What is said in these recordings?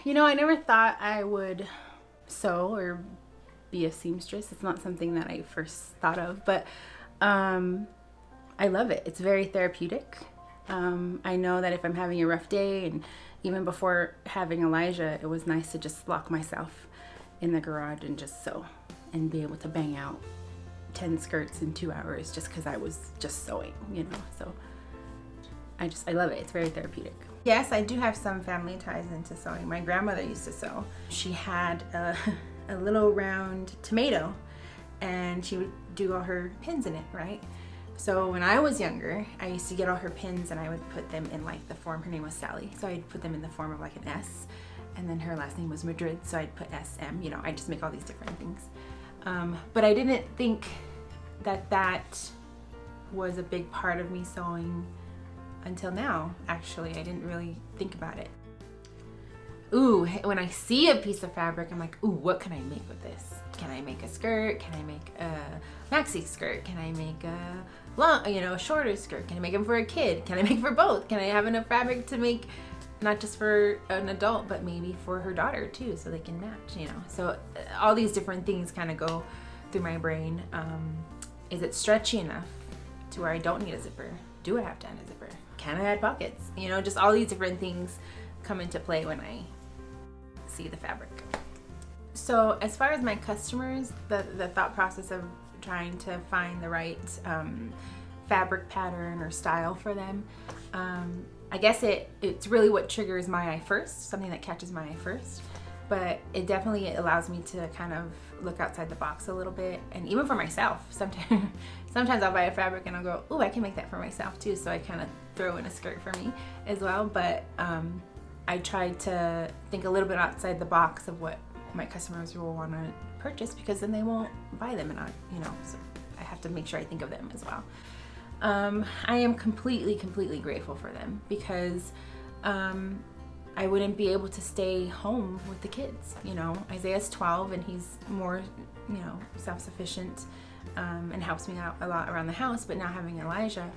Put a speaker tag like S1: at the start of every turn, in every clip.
S1: You know, I never thought I would sew or be a seamstress. It's not something that I first thought of, but I love it. It's very therapeutic. I know that if I'm having a rough day, and even before having Elijah, it was nice to just lock myself in the garage and just sew and be able to bang out 10 skirts in 2 hours just because I was just sewing, you know. So I love it. It's very therapeutic. Yes, I do have some family ties into sewing. My grandmother used to sew. She had a little round tomato, and she would do all her pins in it, right? So when I was younger, I used to get all her pins and I would put them in like the form, her name was Sally, so I'd put them in the form of like an S, and then her last name was Madrid, so I'd put SM, you know, I just make all these different things. But I didn't think that that was a big part of me sewing until now, actually. I didn't really think about it. Ooh, when I see a piece of fabric, I'm like, ooh, what can I make with this? Can I make a skirt? Can I make a maxi skirt? Can I make a long, you know, shorter skirt? Can I make them for a kid? Can I make for both? Can I have enough fabric to make not just for an adult, but maybe for her daughter too, so they can match, you know? So all these different things kind of go through my brain. Is it stretchy enough to where I don't need a zipper? Do I have to add a zipper? Can I add pockets? You know, just all these different things come into play when I see the fabric. So as far as my customers, the thought process of trying to find the right fabric pattern or style for them, I guess it's really what triggers my eye first, something that catches my eye first. But it definitely allows me to kind of look outside the box a little bit, and even for myself. Sometimes I'll buy a fabric and I'll go, ooh, I can make that for myself too. So I kind of throw in a skirt for me as well. But I try to think a little bit outside the box of what my customers will want to purchase, because then they won't buy them, and you know, so I have to make sure I think of them as well. I am completely grateful for them, because I wouldn't be able to stay home with the kids. You know, Isaiah's 12 and he's more, you know, self-sufficient and helps me out a lot around the house. But now having Elijah,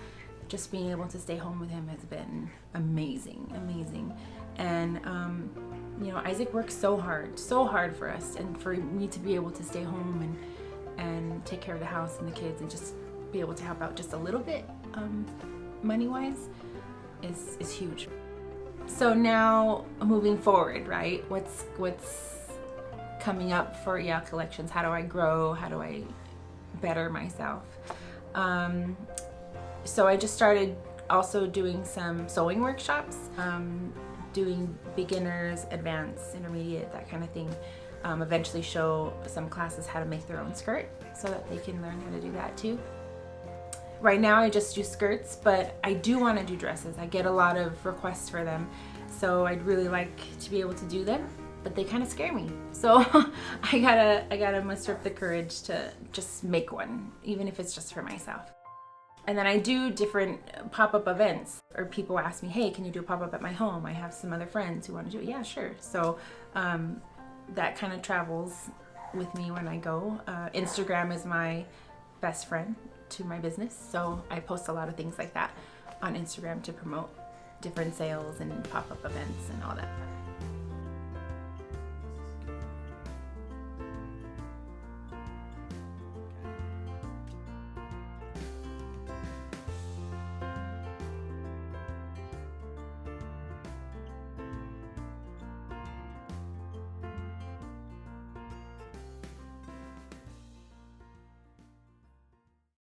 S1: just being able to stay home with him has been amazing. And you know, Isaac works so hard for us, and for me to be able to stay home and take care of the house and the kids and just be able to help out just a little bit money-wise is huge. So now moving forward, right? What's coming up for EL Collections? How do I grow? How do I better myself? So I just started also doing some sewing workshops, doing beginners, advanced, intermediate, that kind of thing. Eventually show some classes how to make their own skirt so that they can learn how to do that too. Right now I just do skirts, but I do want to do dresses. I get a lot of requests for them, so I'd really like to be able to do them, but they kind of scare me. So I gotta muster up the courage to just make one, even if it's just for myself. And then I do different pop-up events, or people ask me, hey, can you do a pop-up at my home? I have some other friends who want to do it. Yeah, sure. So that kind of travels with me when I go. Instagram is my best friend to my business, so I post a lot of things like that on Instagram to promote different sales and pop-up events and all that.